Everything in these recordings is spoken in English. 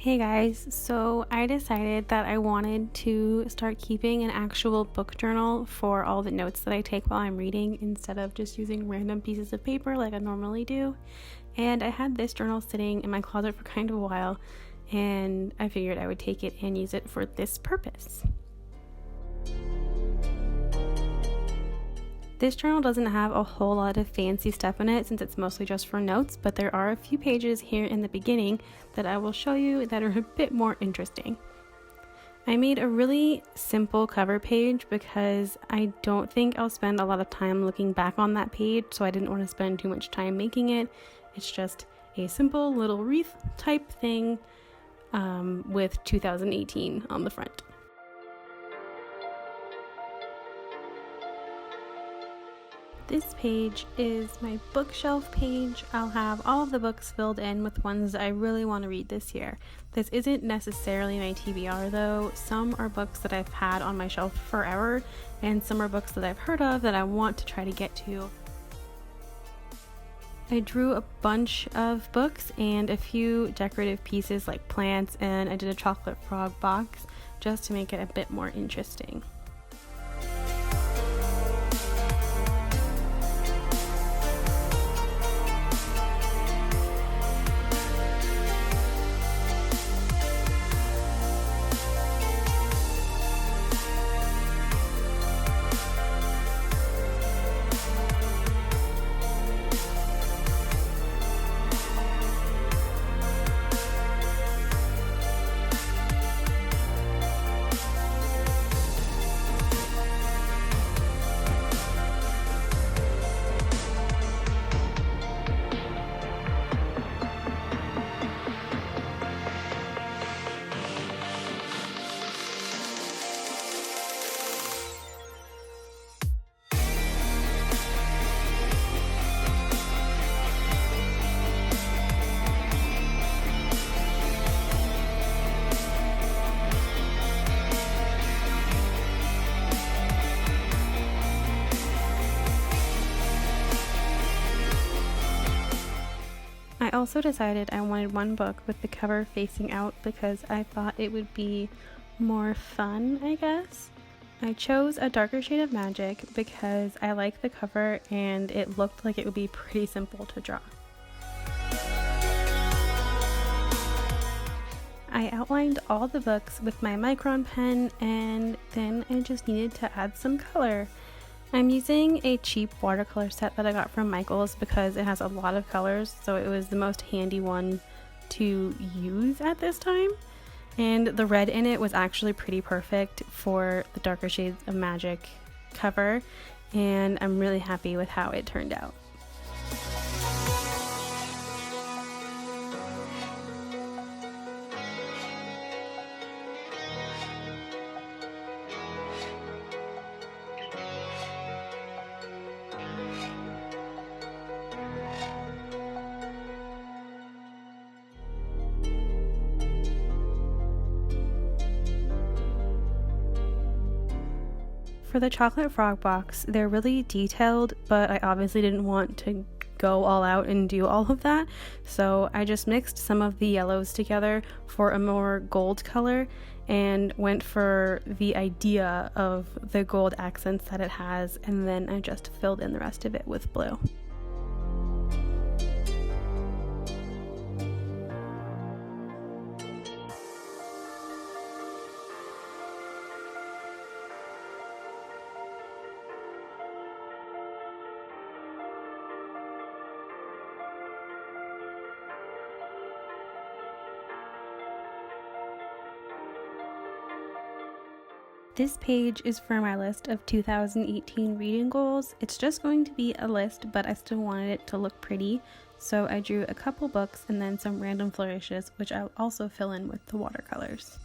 Hey guys, so I decided that I wanted to start keeping an actual book journal for all the notes that I take while I'm reading instead of just using random pieces of paper like I normally do. And I had this journal sitting in my closet for kind of a while, and I figured I would take it and use it for this purpose. This journal doesn't have a whole lot of fancy stuff in it since it's mostly just for notes, but there are a few pages here in the beginning that I will show you that are a bit more interesting. I made a really simple cover page because I don't think I'll spend a lot of time looking back on that page, so I didn't want to spend too much time making it. It's just a simple little wreath type thing with 2018 on the front. This page is my bookshelf page. I'll have all of the books filled in with ones I really want to read this year. This isn't necessarily my TBR though. Some are books that I've had on my shelf forever, and some are books that I've heard of that I want to try to get to. I drew a bunch of books and a few decorative pieces like plants, and I did a chocolate frog box just to make it a bit more interesting. I also decided I wanted one book with the cover facing out because I thought it would be more fun, I guess. I chose A Darker Shade of Magic because I like the cover and it looked like it would be pretty simple to draw. I outlined all the books with my Micron pen, and then I just needed to add some color. I'm using a cheap watercolor set that I got from Michael's because it has a lot of colors, so it was the most handy one to use at this time. And the red in it was actually pretty perfect for the Darker Shades of Magic cover, and I'm really happy with how it turned out. For the chocolate frog box, they're really detailed, but I obviously didn't want to go all out and do all of that, so I just mixed some of the yellows together for a more gold color and went for the idea of the gold accents that it has, and then I just filled in the rest of it with blue. This page is for my list of 2018 reading goals. It's just going to be a list, but I still wanted it to look pretty, so I drew a couple books and then some random flourishes, which I'll also fill in with the watercolors.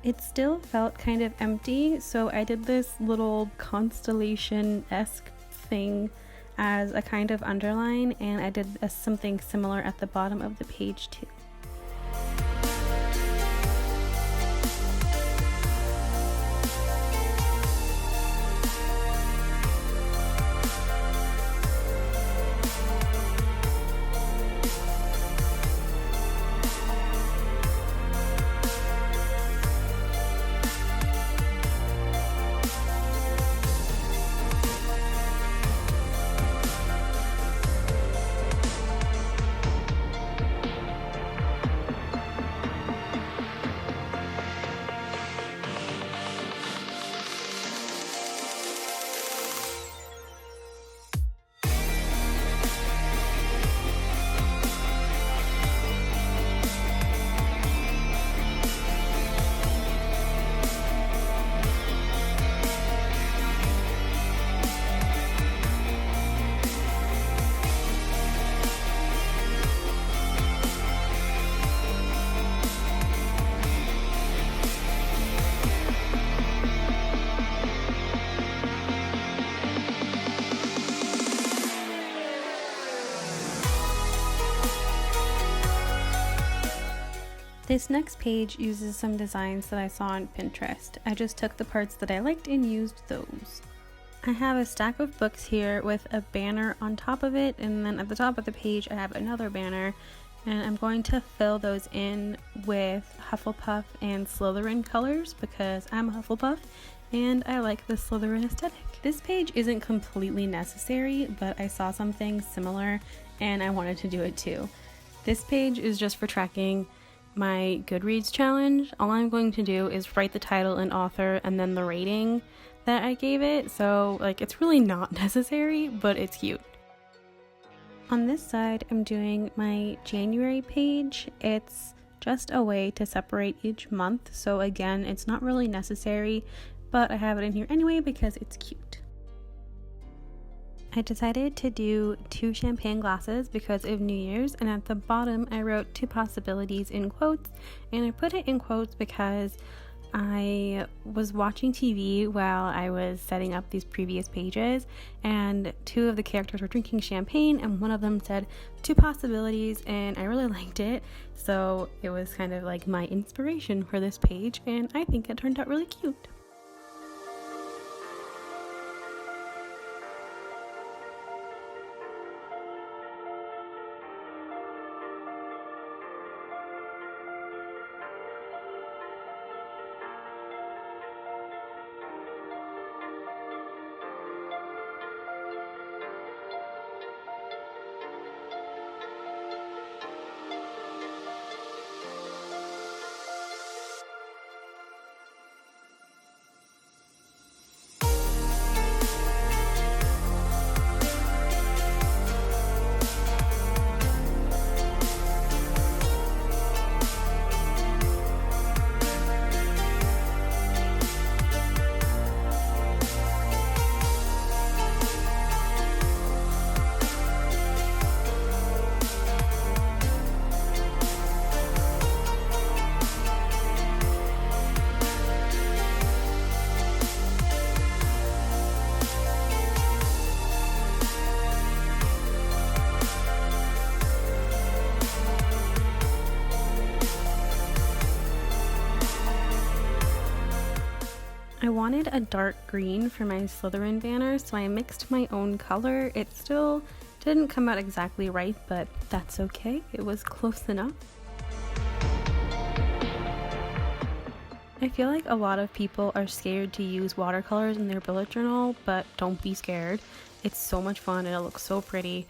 It still felt kind of empty, so I did this little constellation-esque thing as a kind of underline, and I did something similar at the bottom of the page too. This next page uses some designs that I saw on Pinterest. I just took the parts that I liked and used those. I have a stack of books here with a banner on top of it, and then at the top of the page I have another banner, and I'm going to fill those in with Hufflepuff and Slytherin colors because I'm a Hufflepuff and I like the Slytherin aesthetic. This page isn't completely necessary, but I saw something similar and I wanted to do it too. This page is just for tracking my Goodreads challenge. All I'm going to do is write the title and author and then the rating that I gave it, so like it's really not necessary, but it's cute. On this side, I'm doing my January page. It's just a way to separate each month, so again, it's not really necessary, but I have it in here anyway because it's cute. I decided to do 2 champagne glasses because of New Year's, and at the bottom I wrote 2 possibilities in quotes, and I put it in quotes because I was watching TV while I was setting up these previous pages, and 2 of the characters were drinking champagne, and one of them said 2 possibilities, and I really liked it, so it was kind of like my inspiration for this page, and I think it turned out really cute. I wanted a dark green for my Slytherin banner, so I mixed my own color. It still didn't come out exactly right, but that's okay. It was close enough. I feel like a lot of people are scared to use watercolors in their bullet journal, but don't be scared. It's so much fun and it looks so pretty.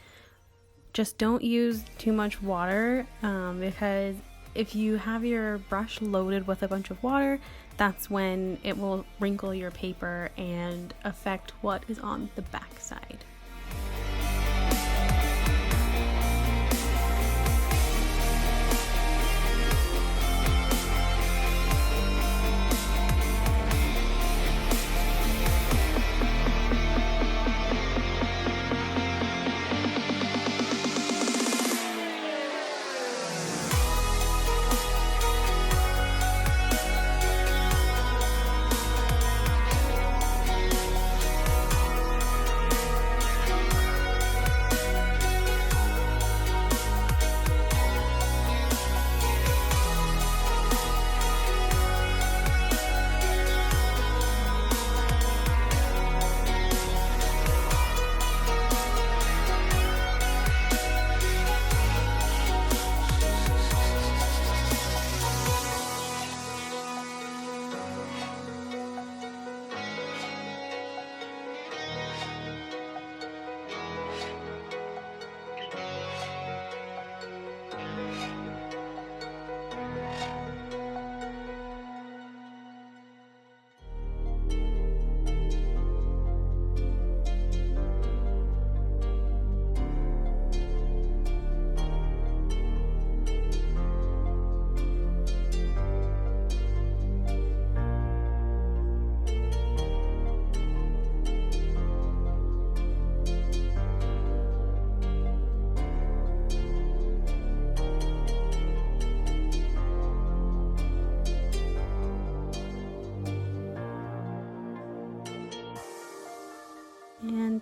Just don't use too much water because if you have your brush loaded with a bunch of water, that's when it will wrinkle your paper and affect what is on the back side.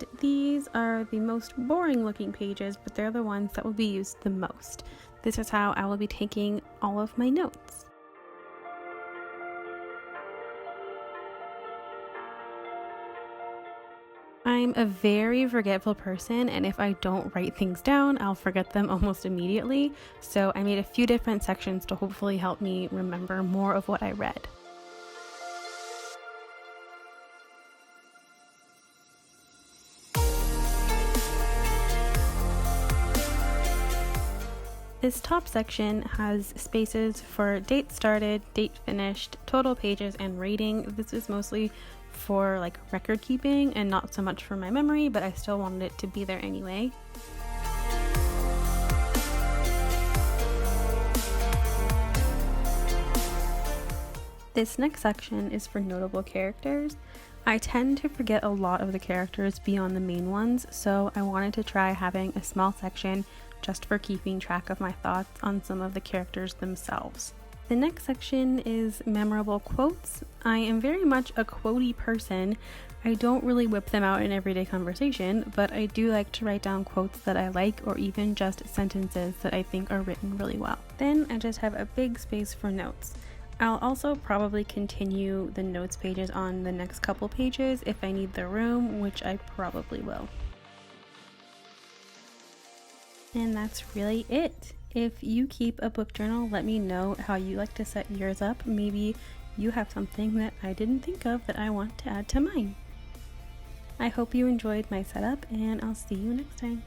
And these are the most boring looking pages, but they're the ones that will be used the most. This is how I will be taking all of my notes. I'm a very forgetful person, and if I don't write things down, I'll forget them almost immediately. So I made a few different sections to hopefully help me remember more of what I read. This top section has spaces for date started, date finished, total pages, and rating. This is mostly for like record keeping and not so much for my memory, but I still wanted it to be there anyway. This next section is for notable characters. I tend to forget a lot of the characters beyond the main ones, so I wanted to try having a small section just for keeping track of my thoughts on some of the characters themselves. The next section is memorable quotes. I am very much a quotey person. I don't really whip them out in everyday conversation, but I do like to write down quotes that I like, or even just sentences that I think are written really well. Then I just have a big space for notes. I'll also probably continue the notes pages on the next couple pages if I need the room, which I probably will. And that's really it. If you keep a book journal, let me know how you like to set yours up. Maybe you have something that I didn't think of that I want to add to mine. I hope you enjoyed my setup, and I'll see you next time.